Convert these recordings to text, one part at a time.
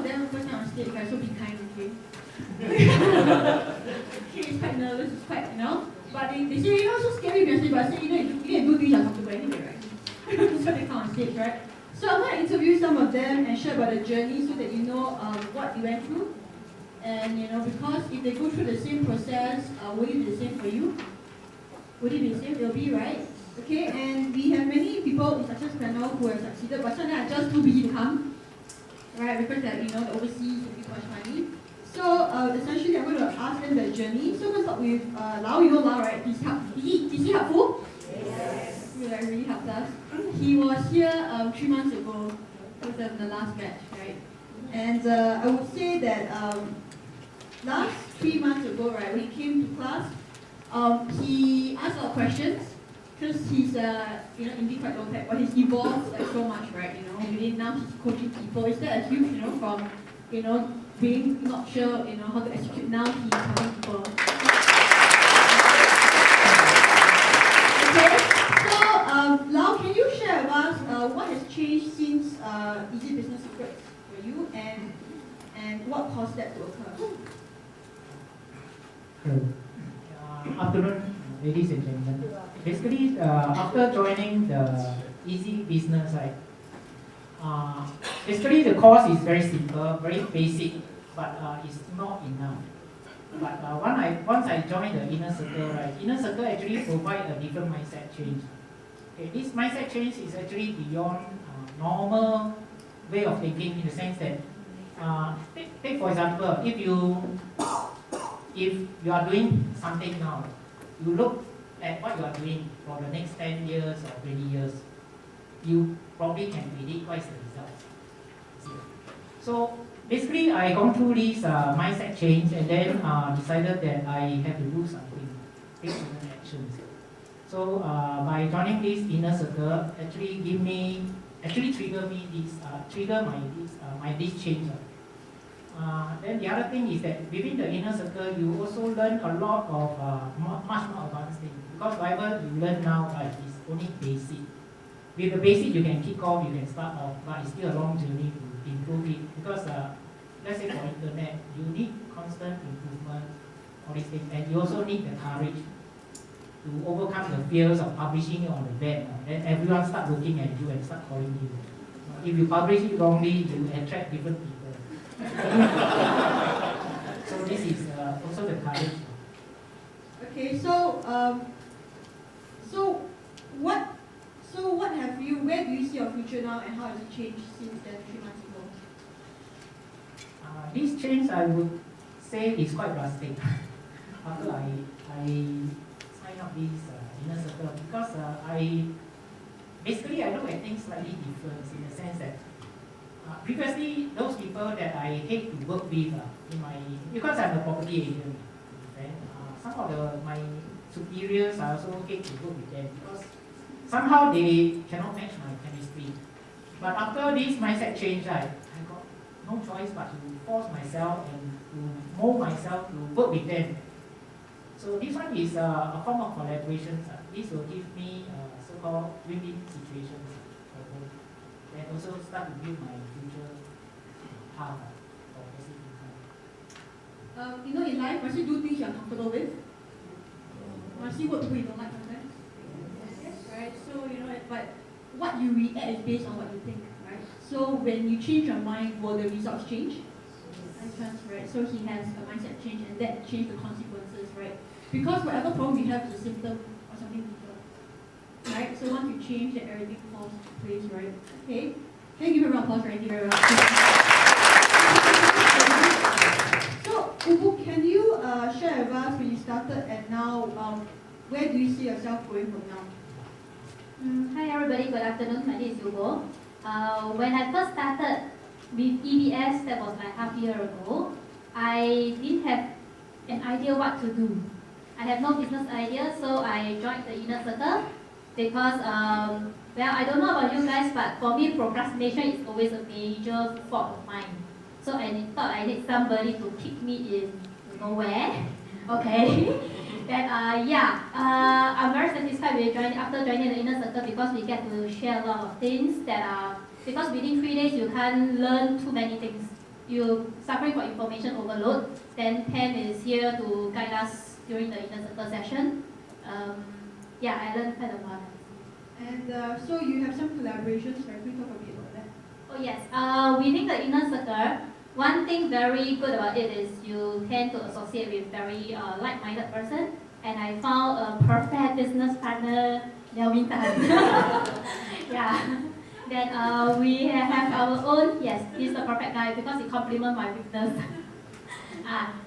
them first time on stage, right? So be kind, okay? He's quite nervous, he's quite, But they say, so scary message, but I say, you can do things you're comfortable anyway, right? So they come on stage, right? So I'm going to interview some of them and share about the journey so that you know what you went through. And, because if they go through the same process, will it be the same for you? Would it be the same? They'll be, right? Okay, and we have many people in success panel who have succeeded, but some are just too busy to come, right? Because they're, the overseas, they make much money. So essentially, I'm going to ask them their journey. So I'm going to start with Lau. You know Lau, right? Is he helpful? Yes. He really helped us. He was here 3 months ago. He was the last batch, right? And I would say that last 3 months ago, right, when he came to class, he asked a lot of questions because he's indeed quite low tech, but he's evolved like so much, right? Within now he's coaching people. Is that a huge, from being not sure, how to execute. Now he's helping people. Okay, so Lau, can you share with us what has changed since Easy Business Secrets for you, and what caused that to occur? Afternoon, ladies and gentlemen. Basically, after joining the Easy Business, right? Basically, the course is very simple, very basic, but it's not enough. But once I joined the Inner Circle, right? Inner Circle actually provide a different mindset change. Okay, this mindset change is actually beyond normal way of thinking, in the sense that, take for example, if you are doing something now, you look at what you are doing for the next 10 years or 20 years, you probably can predict what is the result. So basically, I gone through this mindset change and then decided that I have to do something, take certain actions. So by joining this Inner Circle, trigger this change. Then the other thing is that within the Inner Circle, you also learn a lot of much more advanced things, because whatever you learn now is only basic. With the basic, you can kick off, you can start off, but it's still a long journey to improve it. Because let's say for internet, you need constant improvement, all these things, and you also need the courage to overcome the fears of publishing it on the web. Then everyone start looking at you and start calling you. If you publish it wrongly, you attract different people. So this is also the courage. Okay, where do you see your future now, and how has it changed since then 3 months ago? This change, I would say, is quite drastic. After I signed up this Inner Circle, because I look at things slightly different, in the sense that previously, those people that I hate to work with, because I'm a property agent, some of my superiors, I also hate to work with them, because somehow they cannot match my chemistry. But after this mindset change, I got no choice but to force myself and to mold myself to work with them. So this one is a form of collaboration. This will give me so-called win-win situations. And also start to build my future path for passive income. In life, must you do things you're comfortable with? Must you work with people you don't like sometimes? Yes, right? So, but what you react is based on what you think, right? So when you change your mind, will the results change? Right? So he has a mindset change, and that changed the consequences, right? Because whatever problem you have is a symptom of something deeper. Right? So once you change, then everything falls into place, right? Okay? Can you give a round of applause for Andy very much? So, Ubu, can you share with us when you started and now, where do you see yourself going from now? Hi everybody, good afternoon. My name is Ubu. When I first started with EBS, that was like half a year ago, I didn't have an idea what to do. I have no business idea, so I joined the Inner Circle because, I don't know about you guys, but for me, procrastination is always a major fault of mine. So I thought I need somebody to kick me in nowhere. Okay. Then I'm very satisfied with after joining the Inner Circle, because we get to share a lot of things that are, because within 3 days you can't learn too many things. you suffering from information overload. Then Pam is here to guide us during the inner circle session. Yeah, I learned quite a lot. And so you have some collaborations, right? Can you talk a bit about that? Oh yes, within the inner circle, one thing very good about it is you tend to associate with very like-minded person. And I found a perfect business partner, Melvin Tan. Yeah. Then we have our own, yes, he's the perfect guy because he complements my weakness.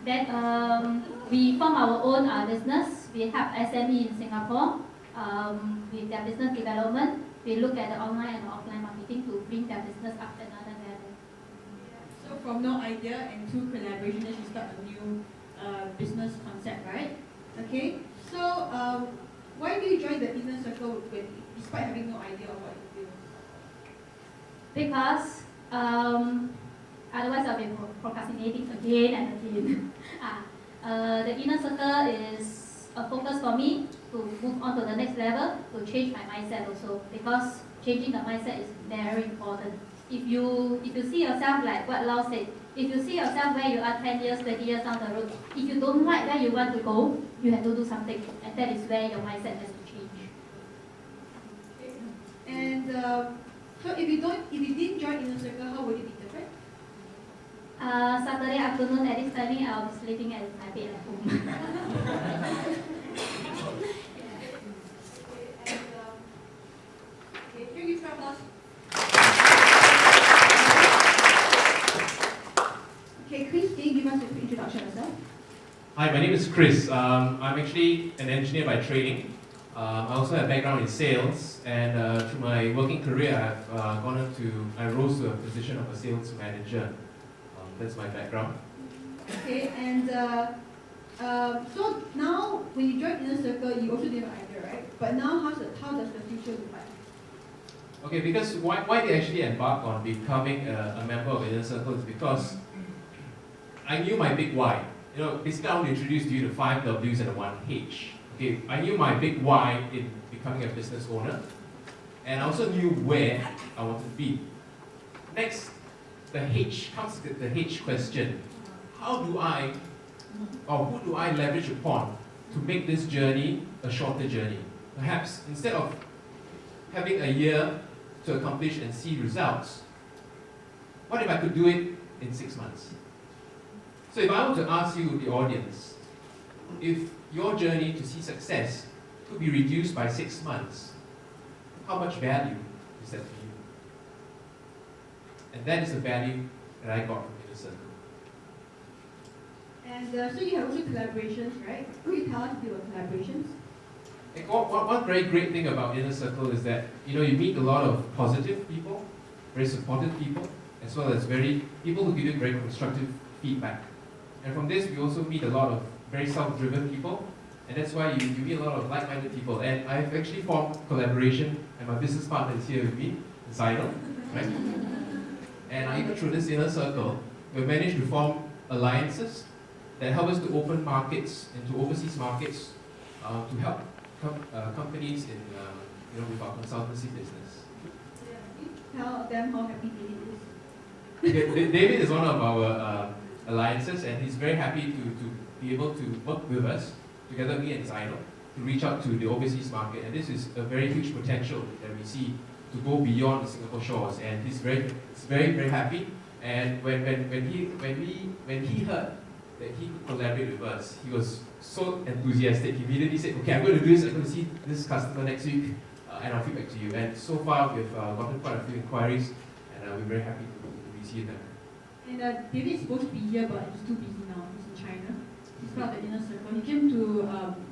Then we form our own business. We have SME in Singapore with their business development. We look at the online and offline marketing to bring their business up another level. So from no idea and to collaboration, then you start a new business concept, right? Okay. So why do you join the inner circle despite having no idea of what you do? Because otherwise I'll be procrastinating again and again. The inner circle is a focus for me to move on to the next level, to change my mindset also. Because changing the mindset is very important. If you see yourself like what Lau said, if you see yourself where you are 10 years, 20 years down the road, if you don't like where you want to go, you have to do something. And that is where your mindset has to change. And so if you didn't join inner circle, how would it be different? Saturday afternoon at this timing, I'll be sleeping at my bed at home. Okay, Chris, can you give us a quick introduction of yourself? Hi, my name is Chris. I'm actually an engineer by training. I also have a background in sales, and through my working career, I rose to a position of a sales manager. That's my background. Okay, and so now when you join inner circle, you also didn't have an idea, right? But now how does the future look like? Okay, because why they actually embark on becoming a member of inner circle is because I knew my big why. You know, basically I want to introduce to you the 5 W's and the 1 H. Okay, I knew my big why in becoming a business owner, and I also knew where I wanted to be. Next, the H comes to the H question. How do I, or who do I leverage upon to make this journey a shorter journey? Perhaps instead of having a year to accomplish and see results, what if I could do it in 6 months? So if I were to ask you, the audience, if your journey to see success could be reduced by 6 months, how much value is that to you? And that is the value that I got from Inner Circle. And so you have also collaborations, right? Could you tell us a bit about collaborations? And one very great thing about Inner Circle is that you meet a lot of positive people, very supportive people, as well as people who give you very constructive feedback. And from this, we also meet a lot of very self-driven people, and that's why you meet a lot of like-minded people. And I've actually formed collaboration, and my business partner is here with me, Zainal, right? And even through this Inner Circle, we've managed to form alliances that help us to open markets into overseas markets to help companies in with our consultancy business. Tell them how happy David is. Okay, David is one of our alliances, and he's very happy to be able to work with us, together me and Zainal, to reach out to the overseas market. And this is a very huge potential that we see to go beyond the Singapore shores. And he's very happy. And when he heard that he could collaborate with us, he was so enthusiastic. He immediately said, "Okay, I'm going to do this. I'm going to see this customer next week, and I'll feedback to you." And so far, we've gotten quite a few inquiries, and we're very happy to receive them. And David is supposed to be here, but he's too busy now. He's in China. He's part of the Inner Circle. He came to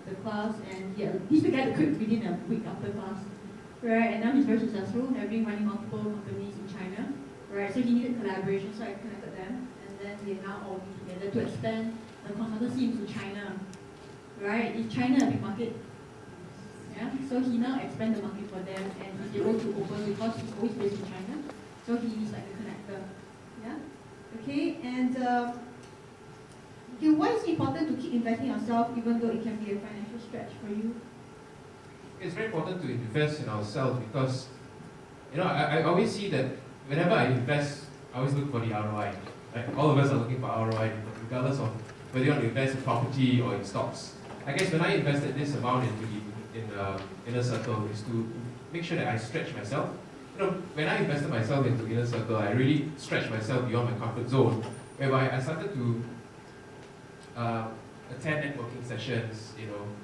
the class, and he's the guy that quit within a week after class, right? And now he's very successful, running multiple companies in China, right? So he needed collaboration, so I connected them, and then they're now all together to expand the consultancy into China, right? Is China a big market? Yeah. So he now expand the market for them, and he's able to open because he's always based in China. So he's like the connector. Yeah. Okay, and why is it important to keep investing in yourself even though it can be a financial stretch for you? It's very important to invest in ourselves because, I always see that whenever I invest, I always look for the ROI. Right? All of us are looking for ROI, regardless of whether you want to invest in property or in stocks. I guess when I invested this amount into the inner circle is to make sure that I stretch myself. When I invested myself into inner circle, I really stretched myself beyond my comfort zone, whereby I started to attend networking sessions,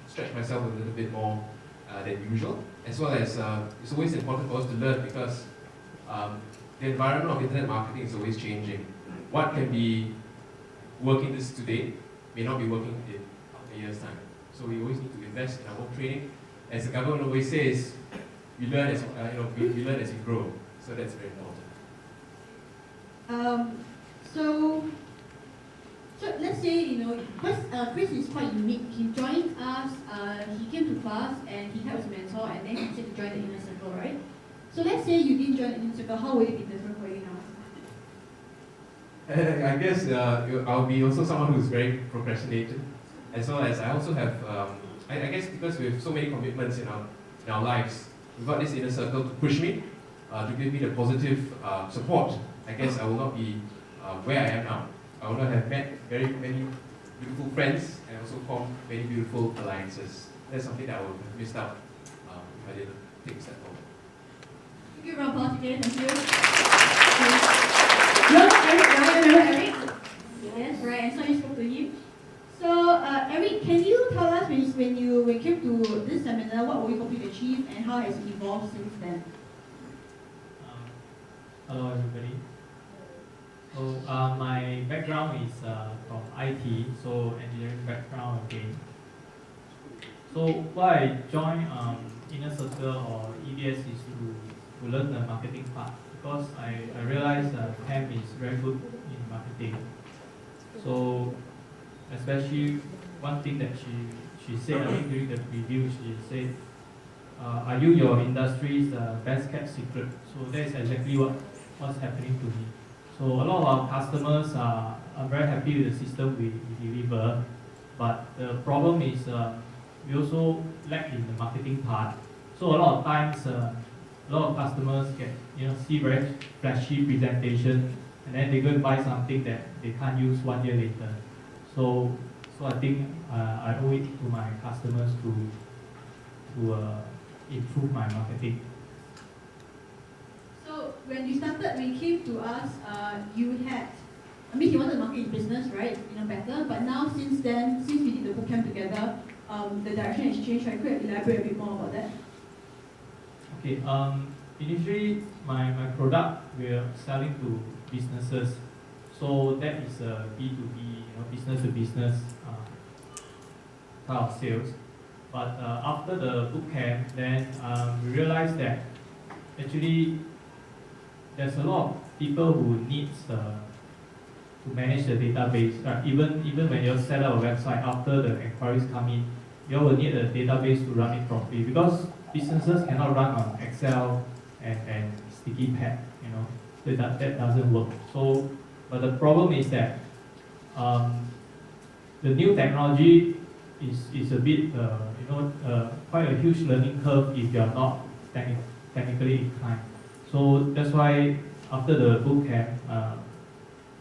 stretch myself a little bit more than usual, as well as it's always important for us to learn because the environment of internet marketing is always changing. What can be working this today may not be working in a year's time. So we always need to invest in our own training. As the government always says, we learn as we learn as we grow. So that's very important. So let's say, Chris is quite unique. He joined us, he came to class and he helped his mentor and then he said to join the inner circle, right? So let's say you didn't join the inner circle, how would it be different for you now? I guess I'll be also someone who's very procrastinated, as well as I also have, I guess because we have so many commitments in our lives, we've got this inner circle to push me, to give me the positive support. I guess I will not be where I am now. I would not have met very many beautiful friends and also formed many beautiful alliances. That's something that I would have missed out if I didn't take a step forward. Thank you, round of applause again. Thank you. You're not Eric, right? Remember Eric? Yes, right. And so you spoke to him. So, Eric, can you tell us when you came to this seminar, what were you hoping to achieve and how has it evolved since then? Hello, everybody. So my background is from IT, so engineering background again. So why I joined Inner Circle or EBS is to learn the marketing part because I realized Pam is very good in marketing. So especially one thing that she said, I think during the review, she said, are you your industry's best kept secret? So that is exactly what's happening to me. So a lot of our customers are very happy with the system we deliver, but the problem is we also lack in the marketing part. So a lot of times, a lot of customers see very flashy presentation, and then they go and buy something that they can't use 1 year later. So I think I owe it to my customers to improve my marketing. So when you came to us, you wanted to market your business, right? Better. But now since then, since we did the bootcamp together, the direction has changed. Could you elaborate a bit more about that? Okay. Initially, my product we're selling to businesses, so that is a B2B, business to business type of sales. But after the bootcamp, then we realized that actually there's a lot of people who needs to manage the database. Even when you set up a website, after the inquiries come in, you will need a database to run it properly because businesses cannot run on Excel and sticky pad. That doesn't work. So, but the problem is that the new technology is a bit quite a huge learning curve if you are not technically inclined. So that's why after the bootcamp,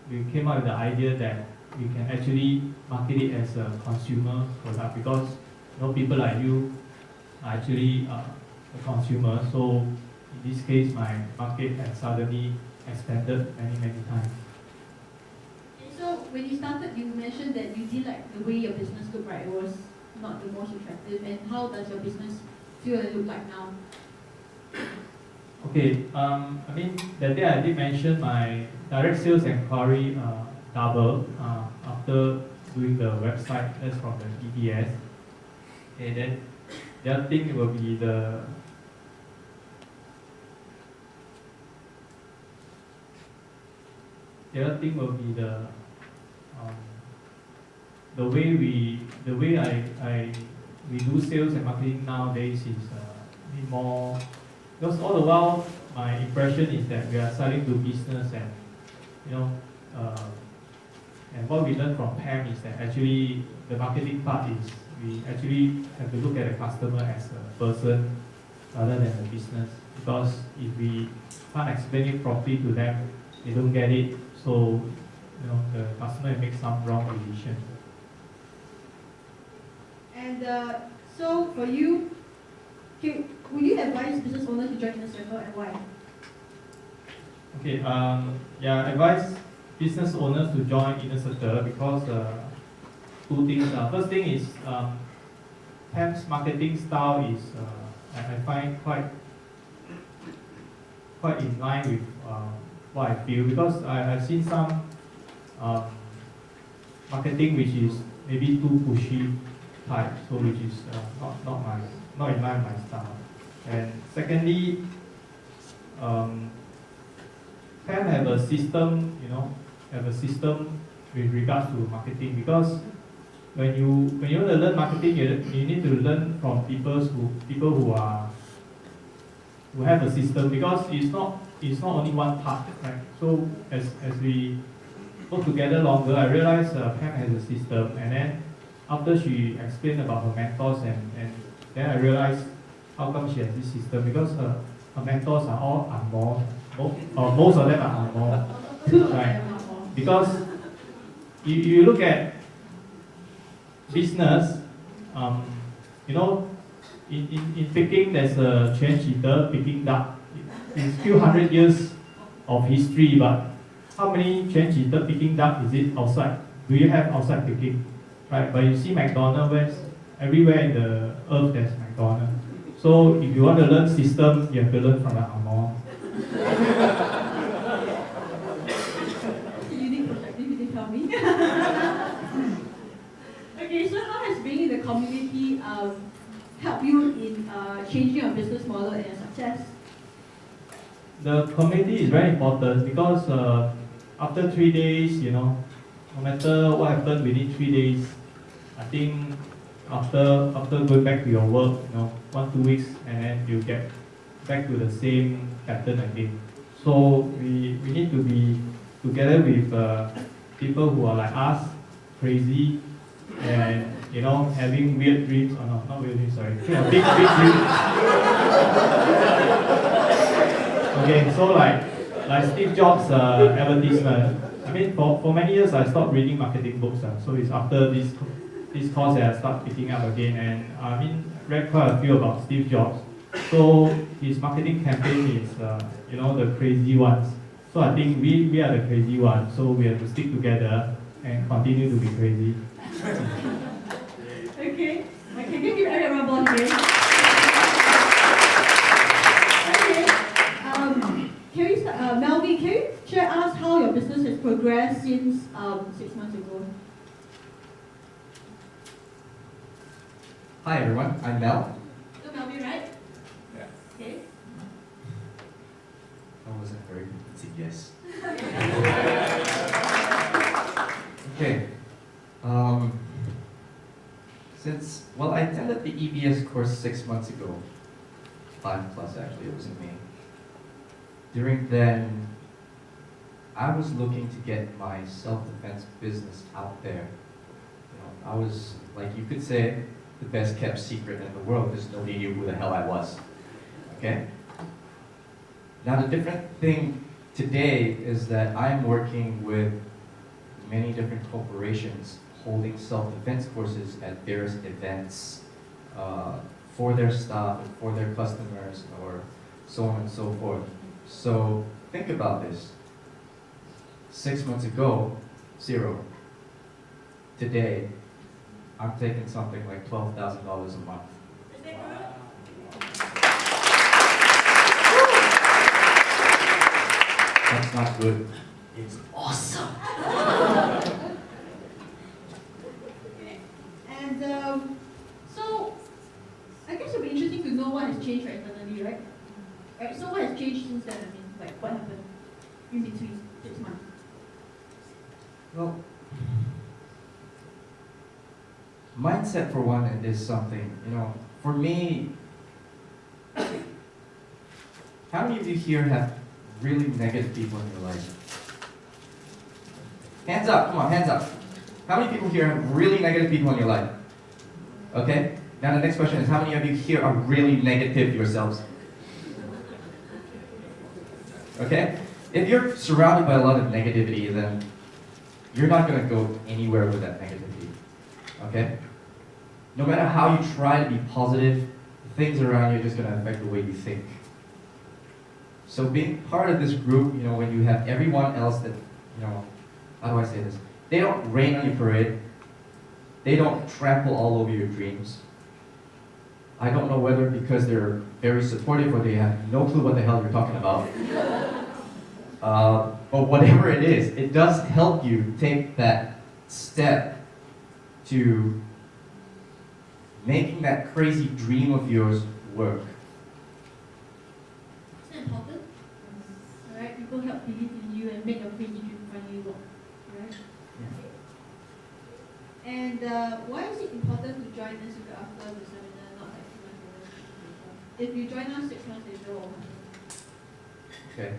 we came up with the idea that we can actually market it as a consumer product because people like you are actually a consumer. So in this case, my market has suddenly expanded many times. So when you started, you mentioned that you didn't like the way your business looked, right? It was not the most attractive. And how does your business feel and look like now? Okay, that day I did mention my direct sales inquiry double after doing the website. That's from the EBS. Okay, then the other thing will be the way we do sales and marketing nowadays is a bit more. Because all the while, my impression is that we are selling to business and, and what we learned from Pam is that actually the marketing part is we actually have to look at the customer as a person rather than a business. Because if we can't explain it properly to them, they don't get it. So, the customer makes some wrong decision. And so for you, would you advise business owners to join Inner Circle and why? Okay, yeah, I advise business owners to join Inner Circle because two things. First thing is Pam's marketing style is I find quite in line with what I feel, because I've seen some marketing which is maybe too pushy type, so which is not in line with my style. And secondly, Pam have a system, with regards to marketing, because when you want to learn marketing, you need to learn from people who have a system, because it's not only one part, right? So as we work together longer, I realized Pam has a system, and then after she explained about her mentors, and then I realized how come she has this system, because her mentors are all Angmo, or most of them are Angmo, right? Because you look at business, in Peking there's a Quan Chi De Peking duck. It's few hundred years of history, but how many Quan Chi De Peking duck is it outside? Do you have outside Peking? Right, but you see McDonald's, everywhere in the earth there's McDonald's. So if you want to learn system, you have to learn from the Angmo. Unique perspective, you didn't tell me. Okay, so how has being in the community helped you in changing your business model and your success? The community is very important, because after 3 days, no matter what happened within 3 days, I think after going back to your work, 1-2 weeks, and then you get back to the same pattern again. So we need to be together with people who are like us, crazy, and having weird dreams, or not weird dreams, sorry, big dreams. Okay, so like Steve Jobs' advertisement. I mean, for many years I stopped reading marketing books. So it's after this course that I start picking up again, and read quite a few about Steve Jobs. So his marketing campaign is the crazy ones. So I think we are the crazy ones. So we have to stick together and continue to be crazy. Okay, can you give Eric a round of applause again? Okay, can we start, Melvin, can you share us how your business has progressed since 6 months ago? Hi everyone, I'm Mel. So Melvin, right? Yeah. Okay. I wasn't very convincing, yes. Okay. I attended the EBS course 6 months ago. 5 plus actually, it was in May. During then, I was looking to get my self-defense business out there. I was, like you could say, the best kept secret in the world because nobody knew who the hell I was. Okay? Now the different thing today is that I'm working with many different corporations holding self-defense courses at various events for their staff and for their customers, or so on and so forth. So think about this. 6 months ago, 0. Today, I'm taking something like $12,000 a month. Is that good? That's not good. It's awesome. And so, I guess it'll be interesting to know what has changed internally, right? Right. So what has changed since then? Like what happened in between 6 months? Well, mindset for one is something, for me, how many of you here have really negative people in your life? Hands up, come on, hands up. How many people here have really negative people in your life? Okay, now the next question is, how many of you here are really negative yourselves? Okay, If you're surrounded by a lot of negativity, then you're not going to go anywhere with that negativity. Okay? No matter how you try to be positive, things around you are just going to affect the way you think. So being part of this group, you know, when you have everyone else that, you know, how do I say this? They don't rain on your parade. They don't trample all over your dreams. I don't know whether because they're very supportive or they have no clue what the hell you're talking about. But whatever it is, it does help you take that step to making that crazy dream of yours work. Isn't that important? Alright, people help believe in you and make your crazy dream finally work. Right? And why is it important to join us after the seminar, not like 2 months later? If you join us 6 months later or 1 month. Okay.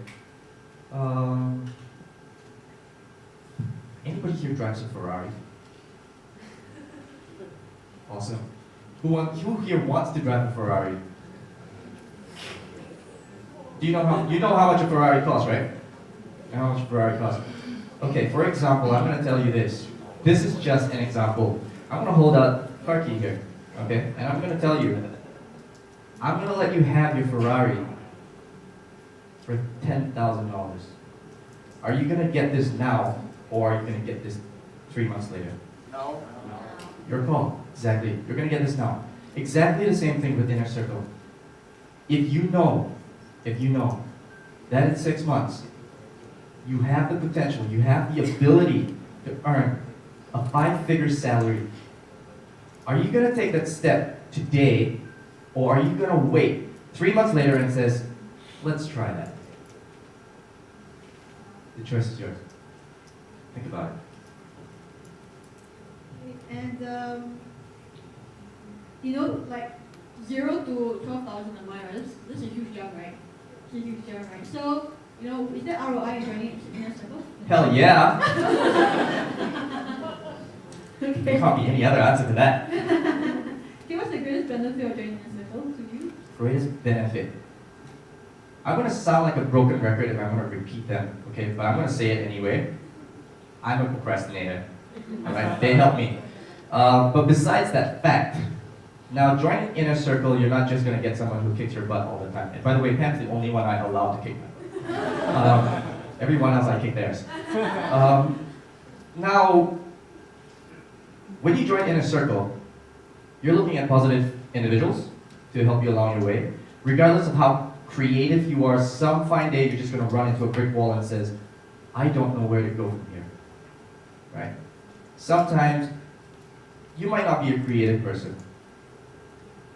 Anybody here drives a Ferrari? Awesome. Who here wants to drive a Ferrari? Do you know how much a Ferrari costs, right? You know how much a Ferrari costs? Okay, for example, I'm going to tell you this. This is just an example. I'm going to hold out a car key here, okay? And I'm going to tell you, I'm going to let you have your Ferrari for $10,000. Are you going to get this now, or are you going to get this 3 months later? No. Your call. Exactly. You're going to get this now. Exactly the same thing with Inner Circle. If you know that in 6 months, you have the potential, you have the ability to earn a 5-figure salary, are you going to take that step today, or are you going to wait 3 months later and says, let's try that? The choice is yours. Think about it. And you know, like 0 to 12,000 a month, right? This is a huge jump, right? It's a huge jump, right? So, you know, is there ROI in joining Inner Circle? Hell yeah! There Okay. can't be any other answer to that. Okay, what's the greatest benefit of joining Inner Circle to you? Greatest benefit. I'm going to sound like a broken record if I'm going to repeat them, okay? But I'm going to say it anyway. I'm a procrastinator. Alright, they help me. But besides that fact, now joining Inner Circle, you're not just going to get someone who kicks your butt all the time. And by the way, Pam's the only one I allow to kick my butt. Everyone else I kick theirs. Now, when you join Inner Circle, you're looking at positive individuals to help you along your way. Regardless of how creative you are, some fine day you're just going to run into a brick wall and says, I don't know where to go from here. Right? Sometimes you might not be a creative person.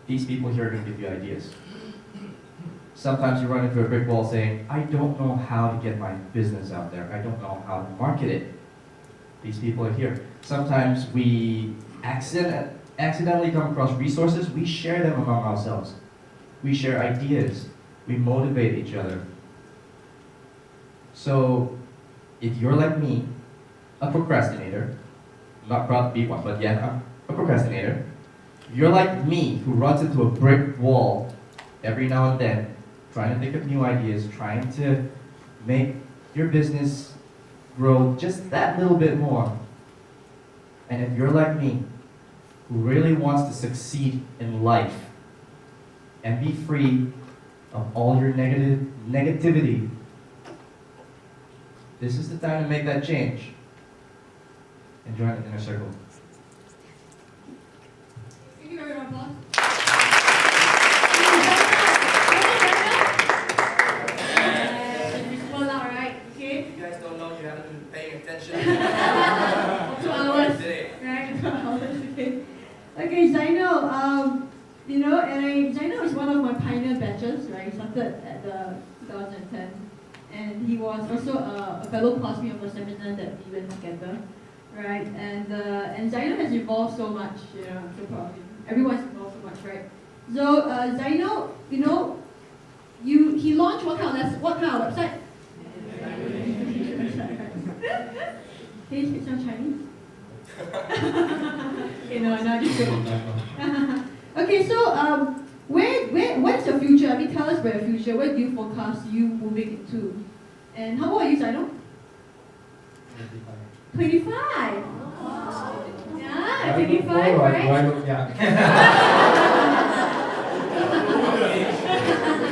These people here are going to give you ideas. Sometimes you run into a brick wall saying, I don't know how to get my business out there. I don't know how to market it. These people are here. Sometimes we accidentally come across resources. We share them among ourselves. We share ideas. We motivate each other. So, if you're like me, a procrastinator, I'm not proud to be one, but yeah, I'm a procrastinator. You're like me, who runs into a brick wall every now and then, trying to think of new ideas, trying to make your business grow just that little bit more. And if you're like me, who really wants to succeed in life and be free of all your negativity, this is the time to make that change and join the Inner Circle. Thank you very much, boss. It's full out, right? Okay. You guys don't know, you haven't been paying attention. 2 hours. Today. Right, 2 hours, okay. Okay, Zaino, you know, Zaino is one of my pioneer batches, right? He started at the 2010. And he was also a fellow classmate of a seminar that we went together, right? And Zaino has evolved so much, you know, I'm so proud of him. Everyone's evolved so much, right? So Zaino, you know, he launched what kind of website? Can you speak some Chinese? Okay, no, just joking. Okay, so what's your future? I mean, tell us about your future. Where do you forecast you moving into? And how old are you, Zaino? 25. Yeah, 25, right? Do I look young?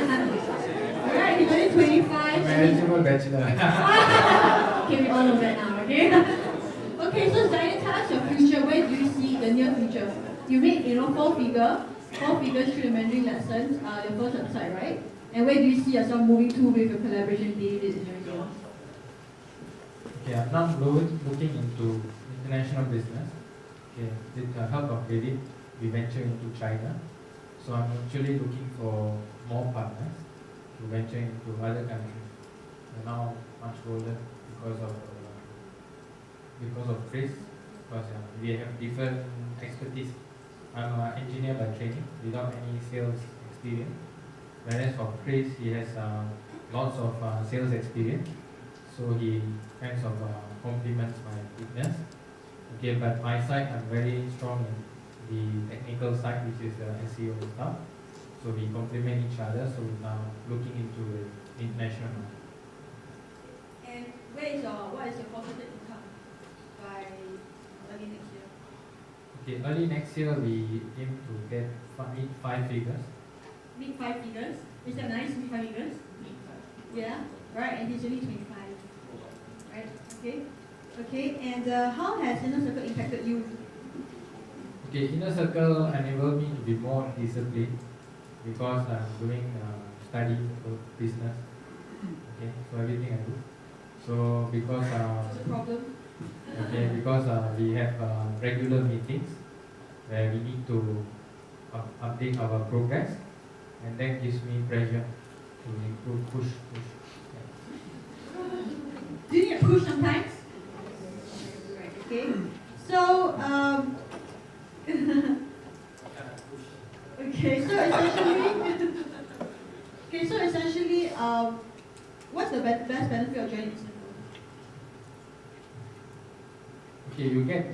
Alright, he's only 25. so he's- Manageable bachelor. Okay, we all know that now, okay? Okay, so Zaino, tell us your future. Where do you see the near future? You made, four figures through the Mandarin lessons, your first website, right? And where do you see yourself moving to with your collaboration with David and everything else? Okay, I'm now looking into international business. Okay, with the help of David, we venture into China. So I'm actually looking for more partners to venture into other countries. We're now much older because of Chris, because we have different expertise. I'm an engineer by training without any sales experience, whereas for Chris, he has lots of sales experience, so he kind of complements my weakness. Okay, but my side, I'm very strong in the technical side, which is SEO stuff. So we complement each other. So we're now looking into the international market. And what is your forecasted income by early next year? Okay, early next year we aim to get five figures. Mid 5 figures. Is that nice? Mid 5 figures? Yeah. Right. And he's only 25. Right. Okay. Okay. And how has Inner Circle impacted you? Okay, Inner Circle enabled me to be more disciplined because I'm doing study for business. Okay, so everything I do. So because What's the problem? okay, because we have regular meetings where we need to update our progress, and that gives me pressure to improve, push. Do you need a push sometimes? Right. Okay. So okay. So essentially, what's the best benefit of joining Inner Circle? Okay, you get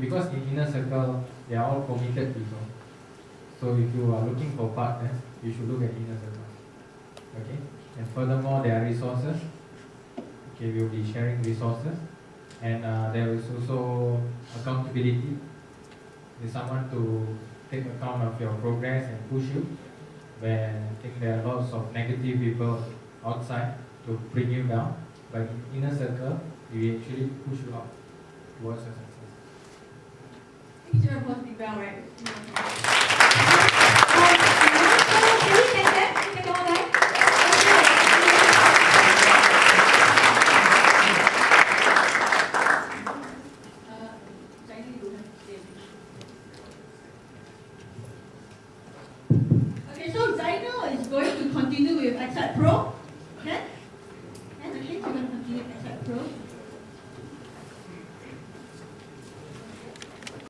because in Inner Circle they are all committed people. So if you are looking for partners, you should look at Inner Circle. Okay, and furthermore, there are resources. Okay, we will be sharing resources, and there is also accountability. There's someone to take account of your progress and push you. When I think there are lots of negative people outside to bring you down, but in Inner Circle, we actually push you up towards your success. Each of us be well, right?